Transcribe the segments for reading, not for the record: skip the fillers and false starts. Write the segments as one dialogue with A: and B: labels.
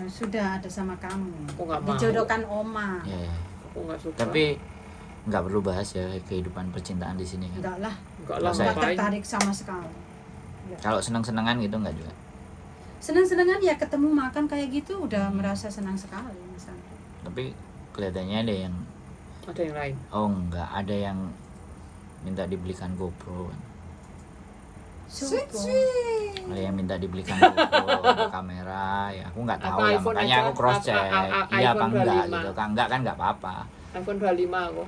A: Sudah ada sama kamu.
B: Aku nggak mau.
A: Dijodohkan Oma.
C: Ya,
B: Aku nggak suka.
C: tapi nggak perlu bahas ya kehidupan percintaan di sini kan.
A: Enggak lah.
B: Enggak lah,
A: Enggak
B: ngapain?
A: tertarik sama sekali.
C: Kalau senang-senangan gitu nggak juga.
A: Senang-senangan ya ketemu makan kayak gitu udah merasa senang sekali misalnya.
C: Tapi kelihatannya ada yang
B: lain.
C: oh enggak, ada yang minta dibelikan GoPro kan.
A: Sweet.
C: Ada yang minta dibelikan GoPro kamera ya, aku nggak tahu
B: Apa
C: ya,
B: iPhone
C: makanya
B: aja?
C: aku cross check iya apa
B: iPhone
C: enggak
B: 25.
C: gitu kan, enggak kan nggak apa-apa.
B: iPhone 25 aku.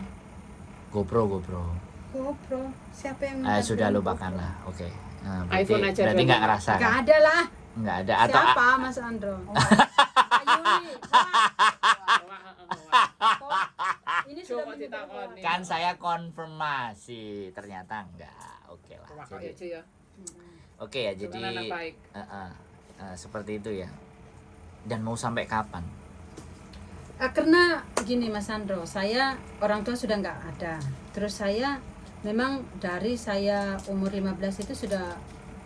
C: GoPro
A: GoPro. Siapa yang minta
C: sudah
A: beli
C: lupakan
A: GoPro?
C: lah, oke.
B: iPhone aja
C: berarti nggak ngerasa
A: Enggak
C: kan?
A: ada lah.
C: Nggak ada atau
A: Siapa Mas Andro? Ayuni. Ini sudah
B: Coba
A: minggu berapa?
B: ditakoni.
C: kan saya konfirmasi ternyata enggak, oke lah.
B: Wah,
C: Jadi,
B: aja ya.
C: oke ya, jadi
B: Jangan anak baik.
C: seperti itu ya. Dan mau sampai kapan?
A: Karena gini Mas Andro, saya orang tua sudah nggak ada. Terus saya memang dari saya umur 15 itu sudah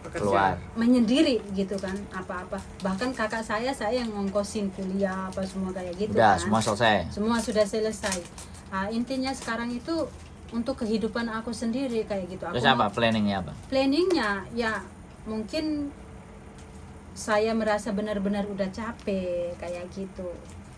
C: Keluar.
A: menyendiri gitu kan, apa-apa. Bahkan kakak saya yang ngongkosin kuliah apa semua kayak gitu
C: Udah
A: kan.
C: semua selesai.
A: Semua sudah selesai. Intinya sekarang itu untuk kehidupan aku sendiri kayak gitu.
C: Terus
A: Aku
C: apa planningnya apa?
A: planningnya ya mungkin saya merasa benar-benar udah capek kayak gitu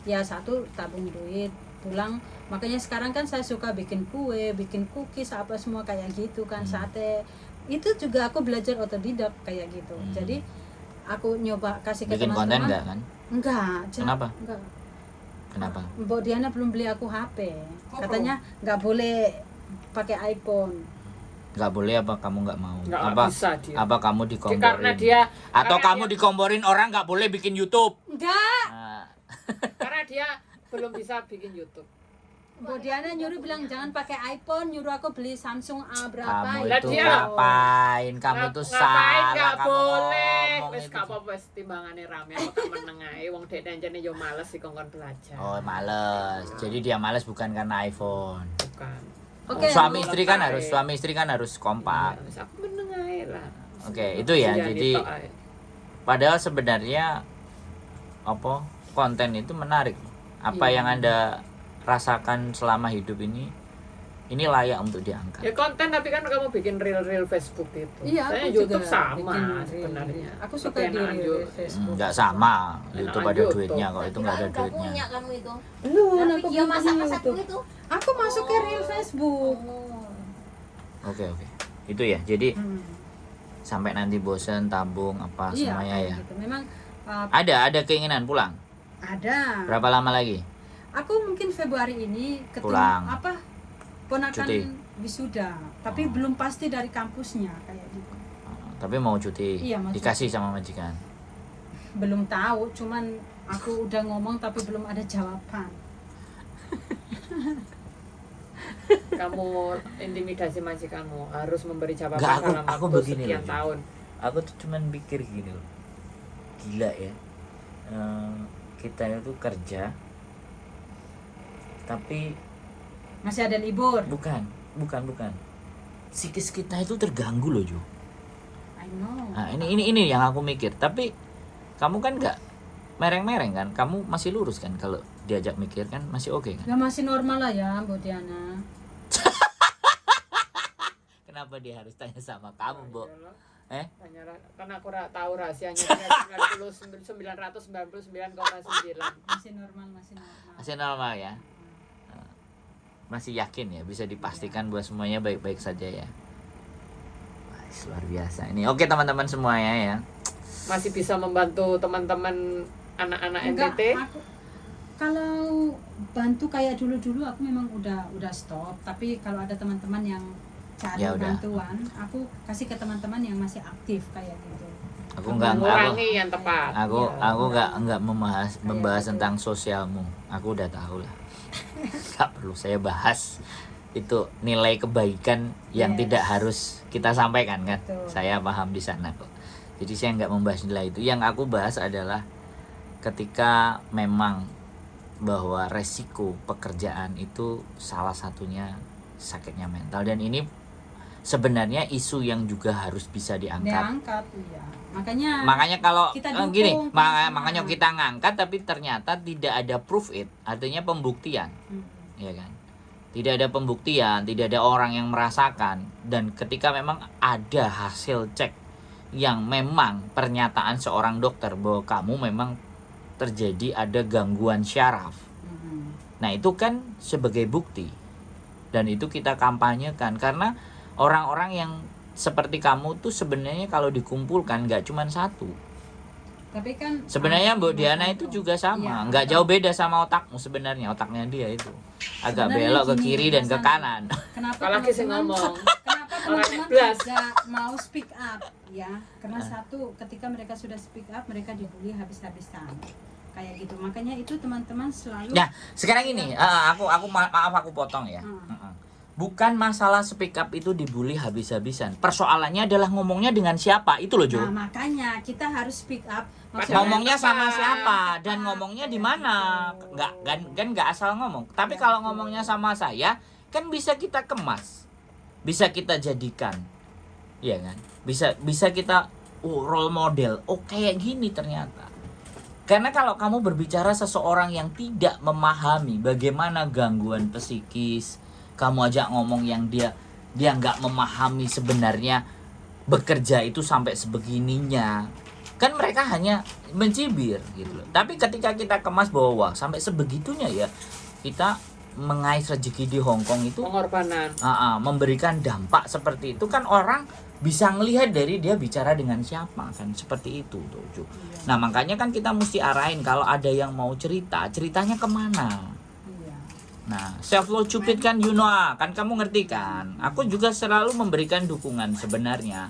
A: ya, satu tabung duit pulang, makanya sekarang kan saya suka bikin kue, bikin cookies apa semua kayak gitu kan, sate itu juga aku belajar otodidak kayak gitu. Jadi aku nyoba kasih ke
C: Bikin konten
A: teman-teman.
C: enggak kan?
A: Enggak.
C: Kenapa?
A: Enggak.
C: Kenapa?
A: Mbak Diana belum beli aku HP, katanya nggak boleh pakai iPhone.
C: Nggak boleh apa kamu nggak mau?
B: Nggak
C: apa
B: bisa dia.
C: apa kamu dikomporin?
B: Karena dia
C: Atau
B: karena
C: kamu dikomporin orang nggak boleh bikin YouTube?
A: Enggak.
C: Nah,
B: karena dia belum bisa bikin YouTube.
A: Mbak Diana nyuruh bilang jangan pakai iPhone, nyuruh aku beli Samsung A berapa.
C: kamu
B: Lah
C: itu
B: dia-
C: ngapain? Kamu tuh
B: Ngapain
C: salah.
B: nggak
C: Kamu
B: boleh.
C: ngomong
B: Wes
C: itu.
B: gak apa-apa, wes timbangane rame aku tak meneng ae. Wong dek danjane yo males dikongkon belajar.
C: Oh males. Jadi dia males bukan karena iPhone.
B: Bukan.
A: Oke,
C: Suami
A: aku-
C: istri kan harus kompak.
B: Iya, wes aku meneng ae lah.
C: Oke, itu ya.
B: Iya,
C: Jadi
B: nitok ae.
C: padahal sebenarnya apa konten itu menarik. Apa
B: Iya.
C: yang Anda rasakan selama hidup ini layak untuk diangkat.
B: Ya konten, tapi kan kamu bikin reel Facebook itu.
A: Iya,
B: Saya
A: aku
B: YouTube
A: juga
B: sama
A: bikin reel.
B: sebenarnya.
A: Aku suka
B: Tapi
A: di
B: enakan
A: reel
B: YouTube.
A: Facebook.
C: Nggak sama.
B: Enakan
C: YouTube ada
B: YouTube.
C: duitnya kok, itu nggak ada
D: Udah
C: duitnya.
D: punya kamu itu.
A: Belum,
D: Tapi
A: aku
D: dia
A: belum
D: masak-masak
A: punya
D: itu.
A: Aku masuk ke reel Facebook.
C: Oke. Itu ya. Jadi
A: Hmm.
C: sampai nanti bosen tabung apa
A: Iya,
C: semuanya
A: kayak
C: ya.
A: gitu. Memang
C: Ada keinginan pulang.
A: ada.
C: Berapa lama lagi?
A: Aku mungkin Februari ini ketemu
C: Pulang.
A: ponakan
C: Cuti.
A: wisuda, tapi
C: Oh.
A: belum pasti dari kampusnya kayak gitu.
C: Tapi mau cuti.
A: Iya, mau
C: Dikasih sama majikan.
A: Belum tahu, cuman aku udah ngomong tapi belum ada jawaban.
B: Kamu intimidasi majikanmu harus memberi jawaban
C: Nggak,
B: dalam
C: aku
B: waktu
C: begini
B: sekian
C: loh.
B: tahun.
C: Aku tuh cuman pikir gini loh. Gila ya. Kita itu kerja tapi
A: Masih ada libur.
C: bukan. Psikis kita itu terganggu loh, Jo.
A: I know.
C: Nah, ini yang aku mikir. Tapi kamu kan nggak mereng-mereng kan? Kamu masih lurus kan kalau diajak mikir kan masih oke kan?
A: Ya masih normal lah ya, Bu Diana.
C: Kenapa dia harus tanya sama kamu, Bo?
B: Tanya, kan aku tahu rahasianya dia 999,9.
A: Masih normal.
C: Masih normal ya? Masih yakin ya? Bisa dipastikan bahwa semuanya baik-baik saja ya? Wah, luar biasa ini. Oke teman-teman semuanya ya.
B: Masih bisa membantu teman-teman anak-anak
A: Enggak,
B: NTT.
A: aku kalau bantu kayak dulu-dulu aku memang udah stop, tapi kalau ada teman-teman yang cari
C: Ya udah.
A: bantuan, aku kasih ke teman-teman yang masih aktif kayak gitu.
C: Aku nggak
B: Mengurangi yang tepat.
C: Aku
A: Iya.
C: nggak membahas
A: gitu.
C: tentang sosialmu. Aku udah tahu lah. Nggak perlu saya bahas. Itu nilai kebaikan yang
A: Yes.
C: tidak harus kita sampaikan kan.
A: Betul.
C: Saya paham di sana kok. Jadi saya nggak membahas nilai itu. Yang aku bahas adalah ketika memang bahwa resiko pekerjaan itu salah satunya sakitnya mental, dan ini sebenarnya isu yang juga harus bisa diangkat.
A: diangkat ya.
C: Makanya kalau
A: kita dukung
C: gini,
A: sama-sama.
C: makanya kita ngangkat tapi ternyata tidak ada proof it, artinya pembuktian, ya kan? Tidak ada pembuktian, tidak ada orang yang merasakan, dan ketika memang ada hasil cek yang memang pernyataan seorang dokter bahwa kamu memang terjadi ada gangguan syaraf. Nah, itu kan sebagai bukti. Dan itu kita kampanyekan karena orang-orang yang seperti kamu tuh sebenarnya kalau dikumpulkan nggak cuma satu.
A: Tapi kan
C: Sebenarnya Mbak Diana itu juga sama,
A: Iya,
C: nggak jauh beda sama otakmu sebenarnya. Otaknya dia itu agak
A: Sebenarnya
C: belok ke
A: gini,
C: kiri dan ke
A: Mas
C: kanan.
A: Kenapa
B: Apalagi sih
A: teman-teman-
B: ngomong.
A: Kenapa
B: Orang
A: teman-teman
B: iblas.
A: tidak mau speak up ya? Karena satu, ketika mereka sudah speak up, mereka dibully habis-habisan. Kayak gitu. Makanya itu teman-teman selalu
C: Nah, sekarang ini aku maaf aku potong ya. Bukan masalah speak up itu dibully habis-habisan. Persoalannya adalah ngomongnya dengan siapa, itu loh Jo.
A: Nah, makanya kita harus speak up.
C: Ngomongnya sama siapa dan ngomongnya di mana? Kan nggak asal ngomong. Tapi kalau ngomongnya sama saya, kan bisa kita kemas, bisa kita jadikan, ya kan? Bisa kita role model. Oh kayak gini ternyata. Karena kalau kamu berbicara seseorang yang tidak memahami bagaimana gangguan psikis, kamu ajak ngomong yang dia nggak memahami sebenarnya bekerja itu sampai sebegininya, kan mereka hanya mencibir gitu loh. Tapi ketika kita kemas bahwa wah, sampai sebegitunya ya kita mengais rezeki di Hong Kong itu,
B: Pengorbanan.
C: memberikan dampak seperti itu, kan orang bisa ngelihat dari dia bicara dengan siapa, kan seperti itu tuh Ju. Nah makanya kan kita mesti arahin kalau ada yang mau ceritanya kemana. Nah, self love cupid kan kan kamu ngerti kan? Aku juga selalu memberikan dukungan sebenarnya.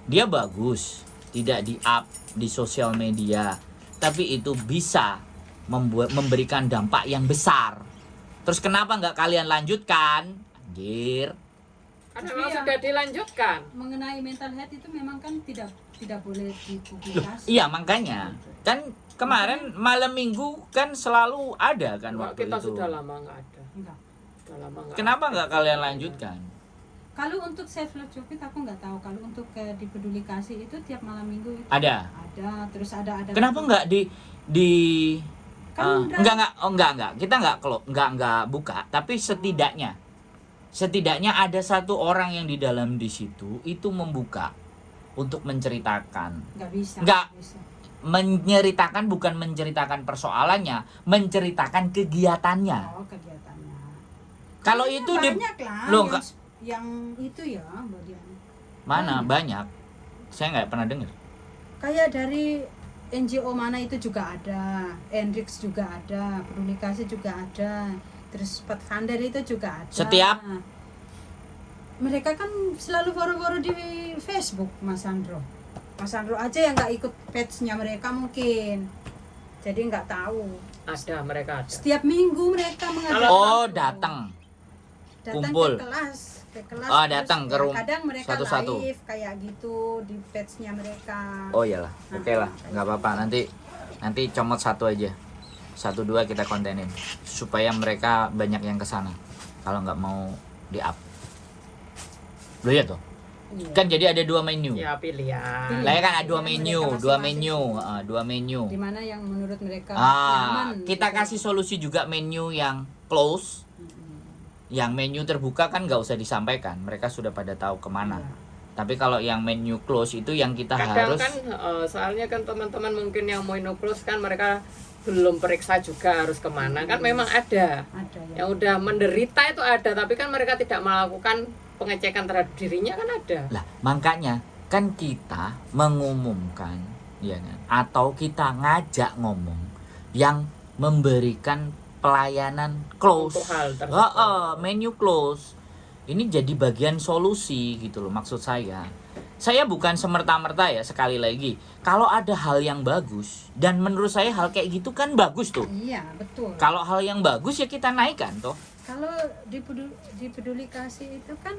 C: Dia bagus, tidak di-up di sosial media, tapi itu bisa memberikan dampak yang besar. Terus kenapa nggak kalian lanjutkan? Anjir.
B: Karena memang sudah dilanjutkan.
A: Mengenai mental health itu memang kan tidak boleh dipublikasi.
C: Iya, makanya. Kan kemarin malam minggu kan selalu ada kan
B: Wah,
C: waktu
B: kita
C: itu.
B: sudah lama nggak ada.
A: Enggak.
B: Sudah lama nggak
C: Kenapa
B: ada.
C: nggak kalian lanjutkan?
A: Kalau untuk self love cupid aku nggak tahu. Kalau untuk di peduli kasih itu tiap malam minggu itu
C: Ada.
A: terus ada
C: Kenapa nggak di
A: Kan udah-
C: enggak. Kita enggak buka, tapi setidaknya ada satu orang yang di dalam di situ itu membuka untuk menceritakan.
A: nggak bisa.
C: Nggak.
A: bisa.
C: Menceritakan bukan menceritakan persoalannya, menceritakan kegiatannya.
A: Oh, kegiatannya.
C: Kalau
A: Kayaknya
C: itu di
A: banyak lah
C: Loh,
A: yang itu ya, Mbak Dian.
C: mana banyak. Saya nggak pernah dengar.
A: Kayak dari NGO mana itu juga ada, Hendrix juga ada, peduli kasih juga ada, terus Pathfinder itu juga ada.
C: Setiap?
A: Mereka kan selalu foro-foro di Facebook, Mas Sandro. Mas Sandro aja yang nggak ikut page-nya mereka mungkin, jadi nggak tahu.
B: Ada, mereka ada.
A: Setiap minggu mereka mengadakan.
C: Oh, datang. kumpul.
A: ke kelas.
C: Oh,
A: terus
C: datang ke
A: ya,
C: rumah
A: kadang mereka
C: satu-satu.
A: live kayak gitu di page-nya mereka.
C: Oh iyalah, oke lah, nggak apa-apa. Nanti comot satu aja, 1-2 kita kontenin supaya mereka banyak yang kesana. Kalau nggak mau di up, lo ya tuh.
A: Iya.
C: Kan jadi ada 2 menu.
B: Ya pilihan.
C: Lah ya kan ada 2
A: Pilihan
C: menu,
A: mereka
C: 2
A: masing-masing.
C: menu, 2 menu.
A: Di mana yang menurut mereka nyaman.
C: Kita
A: gitu.
C: kasih solusi juga menu yang close. Yang menu terbuka kan nggak usah disampaikan, mereka sudah pada tahu kemana.
A: Iya.
C: Tapi kalau yang menu close itu yang kita
B: Kadang
C: harus
B: kan soalnya kan teman-teman mungkin yang mau close kan mereka belum periksa juga harus kemana. Kan memang ada
A: Ada ya.
B: yang udah menderita itu ada, tapi kan mereka tidak melakukan pengecekan terhadap dirinya kan ada.
C: lah, makanya kan kita mengumumkan, ya kan? Atau kita ngajak ngomong yang memberikan pelayanan close.
B: Untuk hal tersebut.
C: Menu close. Ini jadi bagian solusi gitu loh maksud saya. Saya bukan semerta-merta ya, sekali lagi. Kalau ada hal yang bagus dan menurut saya hal kayak gitu kan bagus tuh.
A: Iya, betul.
C: Kalau hal yang bagus ya kita naikkan toh.
A: Kalau di peduli kasih itu kan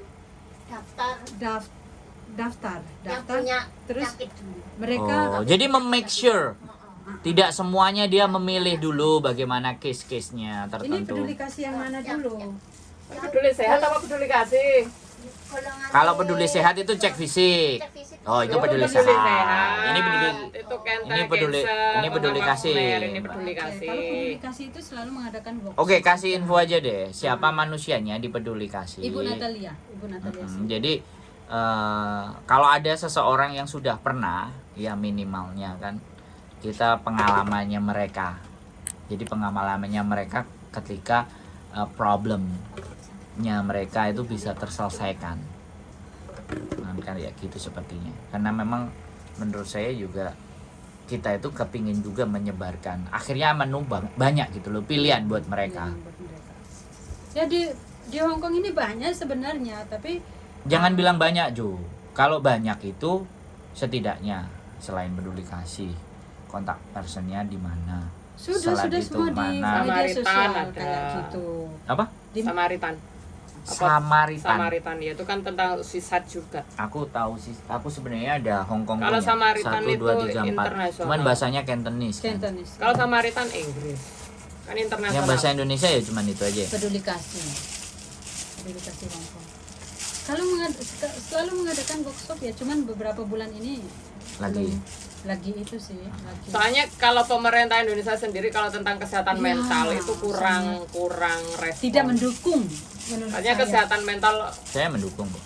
A: daftar
D: yang punya
A: terus
D: sakit dulu.
A: mereka
C: Jadi make sure tidak semuanya dia memilih dulu bagaimana case-case-nya
A: ini
C: tertentu.
A: peduli kasih yang mana dulu?
B: Peduli sehat apa peduli kasih?
D: golongan
C: Kalau peduli sehat itu cek fisik.
D: cek fisik.
C: Oh, itu
B: Itu
C: peduli
B: peduli
C: sehat.
B: sehat.
C: Ini peduli
B: Itu cancer,
C: ini peduli-
B: cancer,
C: ini peduli
B: penambah
C: kasih.
B: kumer, ini peduli
A: Oke,
B: kasih.
A: kalau peduli kasih itu selalu mengadakan workshop.
C: Oke, kasih info aja deh. Siapa manusianya di peduli kasih?
A: Ibu Natalia
C: Jadi kalau ada seseorang yang sudah pernah, ya minimalnya kan kita pengalamannya mereka. Jadi pengalamannya mereka ketika problemnya mereka itu bisa terselesaikan. Nah, kan ya gitu sepertinya. Karena memang menurut saya juga kita itu kepingin juga menyebarkan. Akhirnya menu banyak gitu loh, pilihan buat mereka.
A: Ya di Hong Kong ini banyak sebenarnya, tapi
C: Jangan bilang banyak Jo. Kalau banyak itu setidaknya selain peduli kasih, kontak personnya di mana?
A: sudah
C: Selain itu
A: semua di
C: mana?
A: media sosial
B: Samaritan
A: kayak
B: ada.
A: gitu.
C: Apa?
A: Di,
B: Samaritan.
C: Samaritan.
B: Ya itu kan tentang sisat juga.
C: Aku tahu sih. Aku sebenarnya ada Hong Kong
B: Kalau
C: punya.
B: Samaritan
C: 1, 2, 3, 4.
B: itu internasional.
C: Cuman bahasanya Cantonese. Kan?
A: Cantonese.
B: Kalau Samaritan Inggris. Kan internasional.
C: Yang bahasa Indonesia ya cuman itu aja.
A: peduli kasih Hong Kong. Kalau selalu mengadakan workshop ya, cuman beberapa bulan ini
C: Lagi.
A: lagi itu sih lagi.
B: Soalnya kalau pemerintah Indonesia sendiri kalau tentang kesehatan
A: Ya,
B: mental itu kurang respon.
A: tidak mendukung menurut
B: Soalnya
A: saya.
B: kesehatan mental
C: Saya mendukung kok.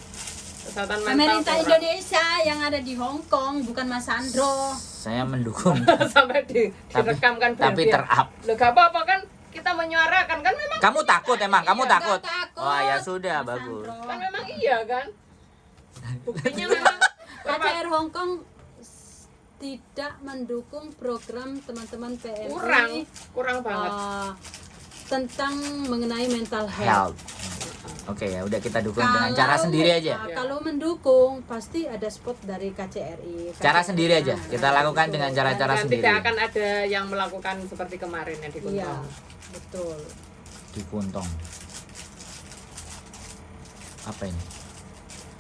B: kesehatan mental
A: Pemerintah
B: kurang.
A: Indonesia yang ada di Hong Kong, bukan Mas Sandro.
C: Saya mendukung.
B: Sampai direkam kan
C: tapi terap.
B: Loh gak apa-apa kan kita menyuarakan kan memang
C: Kamu takut emang? Kamu
A: Iya,
C: takut?
A: nggak takut,
C: Oh ya sudah,
A: Mas
C: bagus.
A: Sandro.
B: kan memang iya kan. Buktinya memang
A: KCR Hong Kong tidak mendukung program teman-teman PMI
B: kurang banget.
A: tentang mengenai mental health.
C: Health. Oke ya, udah kita dukung dengan cara sendiri aja.
A: Kalau mendukung pasti ada spot dari KCRI.
C: Cara sendiri aja. Kita lakukan dengan cara-cara
B: Dan
C: sendiri.
B: tidak akan ada yang melakukan seperti kemarin yang di
A: Iya,
B: Kuntong.
A: betul.
C: Di Kuntong. Apa ini?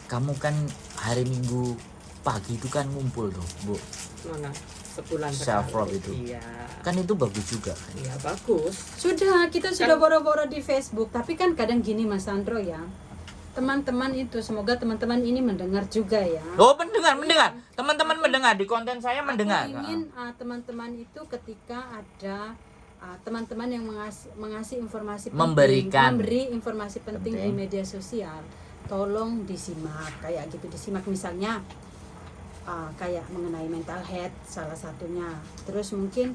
C: Kamu kan hari Minggu pagi itu kan ngumpul tuh, Bu.
B: Mana? Sebulan
C: Self-rob
B: sekali.
C: itu.
B: Iya.
C: Kan itu bagus juga.
B: Iya bagus.
A: Sudah, kita sudah boro-boro di Facebook, tapi kan kadang gini Mas Sandro ya. Teman-teman itu, semoga teman-teman ini mendengar juga ya.
C: Oh, mendengar. Teman-teman mendengar di konten saya mendengar.
A: Aku ingin teman-teman itu ketika ada teman-teman yang mengasih informasi penting, memberi informasi penting di media sosial, tolong disimak kayak gitu, disimak misalnya kayak mengenai mental health salah satunya. Terus mungkin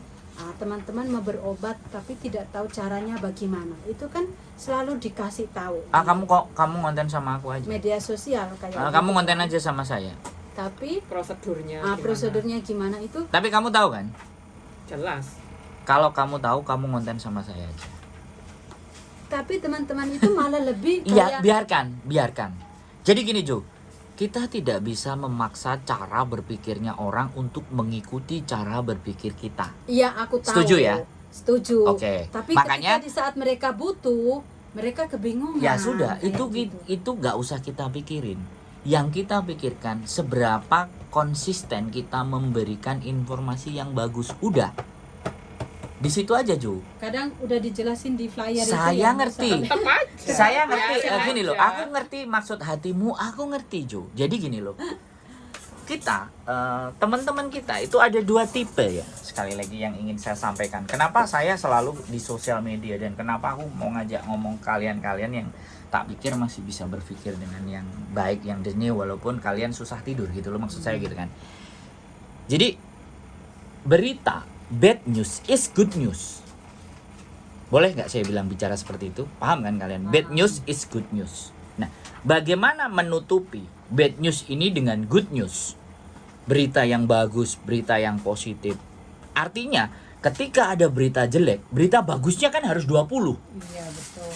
A: teman-teman mau berobat tapi tidak tahu caranya bagaimana, itu kan selalu dikasih tahu.
C: Kamu konten sama aku aja.
A: Media sosial kayak
C: Kamu
A: gitu.
C: konten aja sama saya.
A: Tapi
B: Prosedurnya gimana?
A: prosedurnya gimana itu
C: Tapi kamu tahu kan?
B: Jelas.
C: Kalau kamu tahu, kamu konten sama saya aja.
A: tapi teman-teman itu malah lebih
C: Iya,
A: kayak
C: biarkan. Jadi gini Jo, kita tidak bisa memaksa cara berpikirnya orang untuk mengikuti cara berpikir kita.
A: iya aku tahu.
C: Setuju ya?
A: Setuju.
C: Oke.
A: Tapi
C: Makanya
A: ketika di saat mereka butuh, mereka kebingungan.
C: ya sudah,
A: kayak gitu.
C: itu nggak usah kita pikirin. Yang kita pikirkan seberapa konsisten kita memberikan informasi yang bagus. Udah. Di situ aja Jo.
A: Kadang udah dijelasin di flyer itu
C: Saya
A: ya,
C: ngerti.
B: Tetap aja.
C: Saya ngerti.
B: Biarin
C: Gini loh,
B: aja.
C: aku ngerti maksud hatimu. Aku ngerti Jo. Jadi gini loh. Kita teman-teman kita itu ada dua tipe ya. Sekali lagi yang ingin saya sampaikan. Kenapa saya selalu di sosial media dan kenapa aku mau ngajak ngomong kalian-kalian yang tak pikir masih bisa berpikir dengan yang baik, yang jernih walaupun kalian susah tidur gitu loh, maksud saya gitu kan. Jadi berita bad news is good news. Boleh nggak saya bilang bicara seperti itu? Paham kan kalian? Bad news is good news. Nah, bagaimana menutupi bad news ini dengan good news? Berita yang bagus, berita yang positif. Artinya, ketika ada berita jelek, berita bagusnya kan harus 20.
A: Iya, betul.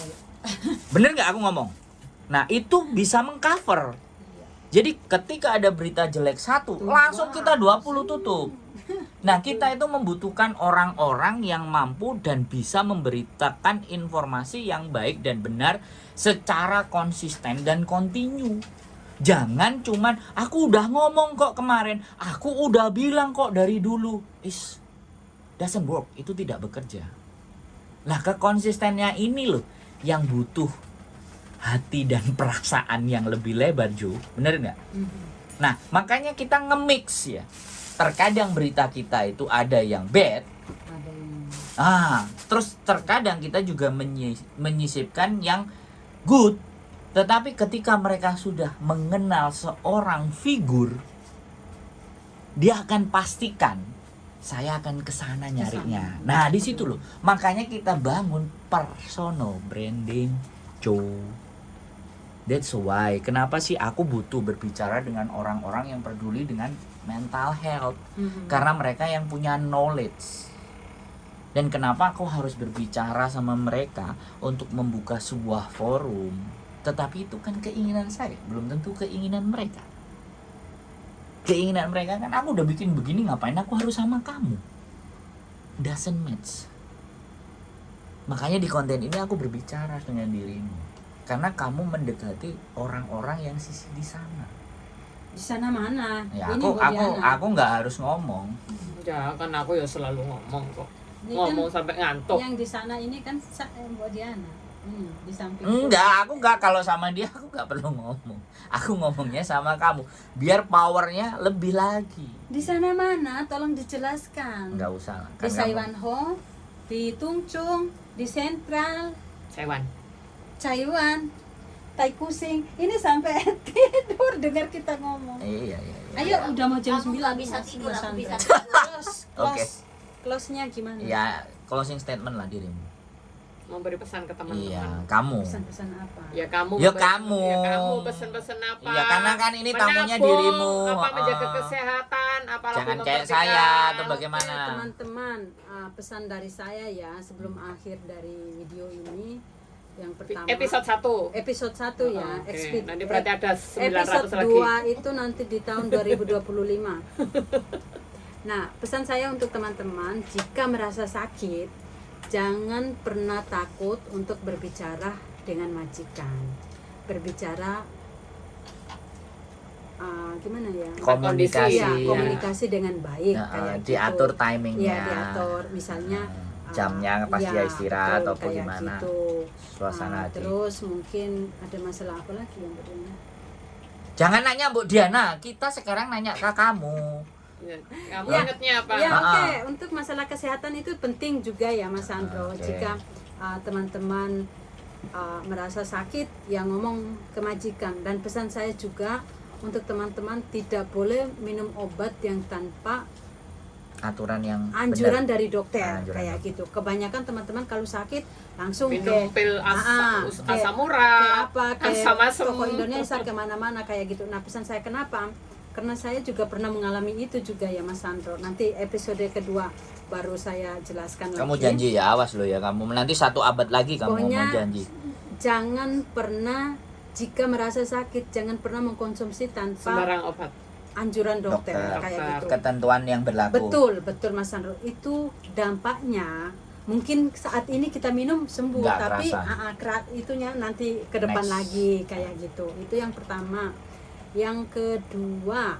C: Bener nggak aku ngomong? Nah, itu bisa mengcover. Jadi ketika ada berita jelek satu, langsung kita 20 tutup. Nah, kita itu membutuhkan orang-orang yang mampu dan bisa memberitakan informasi yang baik dan benar secara konsisten dan kontinu. Jangan cuman aku udah ngomong kok kemarin, aku udah bilang kok dari dulu. Doesn't work, itu tidak bekerja. Nah, kekonsistennya ini loh yang butuh hati dan perasaan yang lebih lebar, Jo. Bener nggak?
A: Mhm.
C: Nah, makanya kita nge-mix ya. Terkadang berita kita itu ada yang bad,
A: Ada yang
C: terus terkadang kita juga menyisipkan yang good. Tetapi ketika mereka sudah mengenal seorang figur, dia akan pastikan saya akan kesana nyarinya. Nah, di situ loh. Makanya kita bangun personal branding, That's why kenapa sih aku butuh berbicara dengan orang-orang yang peduli dengan mental health.
A: Mhm.
C: Karena mereka yang punya knowledge. Dan kenapa aku harus berbicara sama mereka untuk membuka sebuah forum. Tetapi itu kan keinginan saya, belum tentu keinginan mereka. Keinginan mereka kan, aku udah bikin begini, ngapain aku harus sama kamu? Doesn't match. Makanya di konten ini aku berbicara dengan dirimu. Karena kamu mendekati orang-orang yang sisi di sana.
A: Di sana mana?
C: Ya,
A: Ini
C: aku nggak harus ngomong.
B: Ya kan aku ya selalu ngomong kok.
A: Ini
B: Ngomong
A: kan
B: sampai ngantuk.
A: yang di sana ini kan Mbak Diana. Ini di samping.
C: Enggak, aku nggak, kalau sama dia aku nggak perlu ngomong. Aku ngomongnya sama kamu, biar powernya lebih lagi.
A: Di sana mana? Tolong dijelaskan.
C: Nggak usah lah,
A: Di
C: kan kamu-
A: Saiwanho, di Tungchung, di Sentral,
B: Taiwan.
A: Taiwan, Tai Kusing. Ini sampai tidur dengar kita ngomong.
C: Iya.
A: Ayo, udah mau jam
D: Aku
A: 9.
D: nggak bisa
A: Mas,
D: tidur,
A: Mas
D: aku
A: Sandra.
D: bisa tidur.
C: Oke.
A: Close-nya gimana?
C: Ya, closing statement lah dirimu.
B: Memberi pesan ke teman-teman.
C: Iya, kamu.
A: Pesan-pesan apa?
B: Ya kamu.
C: Ya,
B: memberi-
C: kamu.
B: Ya kamu pesen-pesen apa?
C: Iya, karena kan ini tamunya
B: Menabung,
C: dirimu.
B: Apa menjaga
C: Heeh.
B: kesehatan, apalagi
C: Jangan kayak
B: memperhatikan.
C: saya atau bagaimana.
A: Oke, teman-teman, pesan dari saya ya sebelum akhir dari video ini yang pertama.
B: Episode 1.
A: Episode 1 ya.
B: Oke, nanti berarti ada 900
A: episode
B: lagi.
A: 2 itu nanti di tahun 2025. Nah, pesan saya untuk teman-teman, jika merasa sakit, jangan pernah takut untuk berbicara dengan majikan. Berbicara gimana ya?
C: Komunikasi.
A: Ya,
B: Iya.
A: komunikasi dengan baik
C: Nah,
A: kayak
C: diatur
A: gitu.
C: timingnya.
A: Iya, diatur. Misalnya
C: Jamnya pas
A: ya,
C: dia istirahat
A: betul,
C: ataupun
A: kayak
C: gimana.
A: gitu.
C: Suasana hati.
A: Terus mungkin ada masalah apa lagi yang berikutnya?
C: Jangan nanya Mbak Diana, kita sekarang nanya ke kamu.
B: Ya, kamu
A: Ya.
B: ingetnya apa?
A: Ya,
C: Ah.
A: oke. Untuk masalah kesehatan itu penting juga ya Mas Andro.
C: Oke.
A: Jika teman-teman merasa sakit, ya ngomong ke majikan. Dan pesan saya juga untuk teman-teman tidak boleh minum obat yang tanpa
C: Aturan yang
A: anjuran
C: benar.
A: dari dokter
C: Anjuran
A: kayak
C: dokter.
A: gitu. Kebanyakan teman-teman kalau sakit langsung
B: Minum pil
A: kayak
B: asam urat, asam asam.
A: toko Indonesia kemana-mana kayak gitu. Nah, pesan saya kenapa? Karena saya juga pernah mengalami itu juga ya Mas Sandro. Nanti episode kedua baru saya jelaskan
C: Kamu
A: lagi.
C: janji ya, awas lo ya kamu. Nanti 1 abad lagi kamu
A: Pokoknya
C: ngomong janji.
A: jangan pernah, jika merasa sakit jangan pernah mengkonsumsi tanpa
B: Sembarang obat.
A: anjuran dokter,
C: Dokter.
A: kayak gitu.
C: Ketentuan yang berlaku.
A: Betul Mas Sandro. Itu dampaknya mungkin saat ini kita minum sembuh,
C: Nggak
A: tapi
C: terasa.
A: itunya nanti ke depan
C: Next.
A: lagi kayak gitu. Itu yang pertama. Yang kedua,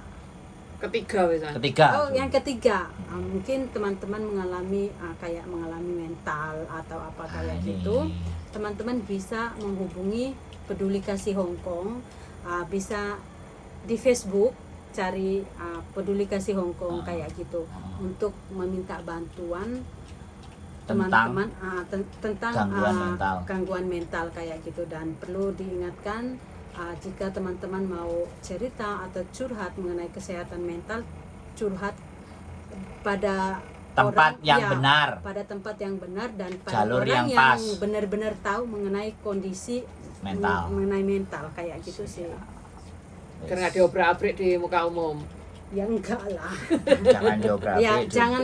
B: Ketiga misalnya.
C: Ketiga.
A: yang ketiga, mungkin teman-teman mengalami kayak mengalami mental atau apa kayak
C: ini.
A: gitu. Teman-teman bisa menghubungi Peduli Kasih Hong Kong, bisa di Facebook cari Peduli Kasih Hong Kong kayak gitu untuk meminta bantuan teman-teman tentang gangguan mental kayak gitu. Dan perlu diingatkan, jika teman-teman mau cerita atau curhat mengenai kesehatan mental, curhat pada
C: Tempat
A: orang,
C: yang
A: ya,
C: benar.
A: pada tempat yang benar dan pada
C: Jalur
A: orang
C: yang pas.
A: benar-benar tahu mengenai kondisi
C: Mental.
A: mengenai mental kayak gitu sih.
B: Biar nggak diobrak-abrik di muka umum.
A: Ya enggak lah.
C: Jangan diobrak-abrik.
A: Ya
C: Jo.
A: jangan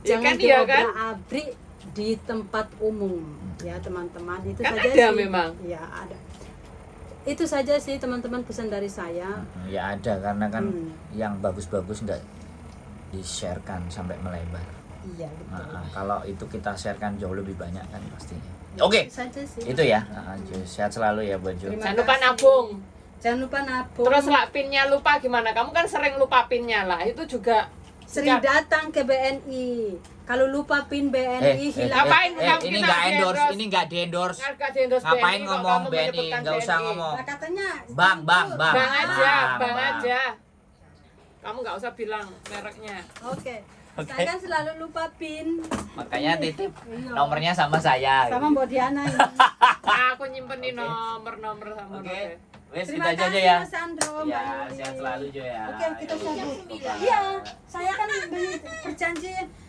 B: Ya kan, iya kan?
A: diobrak-abrik di tempat umum ya teman-teman. Itu
B: Kan
A: saja
B: ada
A: sih.
B: memang.
A: Ya ada. Itu saja sih teman-teman pesan dari saya.
C: Ya ada, karena kan
A: Hmm.
C: yang bagus-bagus nggak di-sharekan sampai melebar.
A: Iya betul.
C: Kalau itu kita sharekan jauh lebih banyak kan pastinya. Oke,
A: Itu saja sih.
C: itu ya. Jo, sehat selalu ya buat Jo.
A: Terima
B: Jangan lupa
A: kasih.
B: nabung.
A: Jangan lupa nabung.
B: Terus lah pinnya lupa gimana? Kamu kan sering lupa pinnya lah. Itu juga
A: Sering datang ke BNI. Kalau lupa PIN BNI hilang.
B: Ngapain
C: ini
B: kita
C: nggak endorse,
B: di-endorse?
C: ini nggak di-endorse.
B: Nggak di-endorse
C: Ngapain
B: BNI,
C: ngomong
B: kalau kamu
C: BNI?
B: menyebutkan
C: Nggak usah
B: BNI.
C: ngomong.
A: Nah, katanya
C: Bang.
B: Bang aja,
C: Bang.
B: aja. Kamu nggak usah bilang mereknya.
A: Oke.
C: Oke.
A: Saya kan selalu lupa PIN.
C: Makanya titip
A: Iya.
C: nomornya sama saya.
A: Sama Mbak Diana ini.
B: Aku nyimpenin nomor sama
C: Oke. Wes
A: Terima
C: kita aja
A: kasih
C: ya.
A: Mas Sandro, Mbak
C: Ya,
A: Yuli.
C: sehat selalu Jo ya.
A: Oke, kita
C: Ayo.
A: cabut.
C: Bye-bye.
A: Iya, saya kan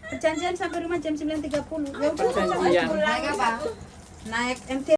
A: perjanjian sampai rumah jam 9.30. Ya udah,
B: Perjanjian.
A: naik apa? Naik MT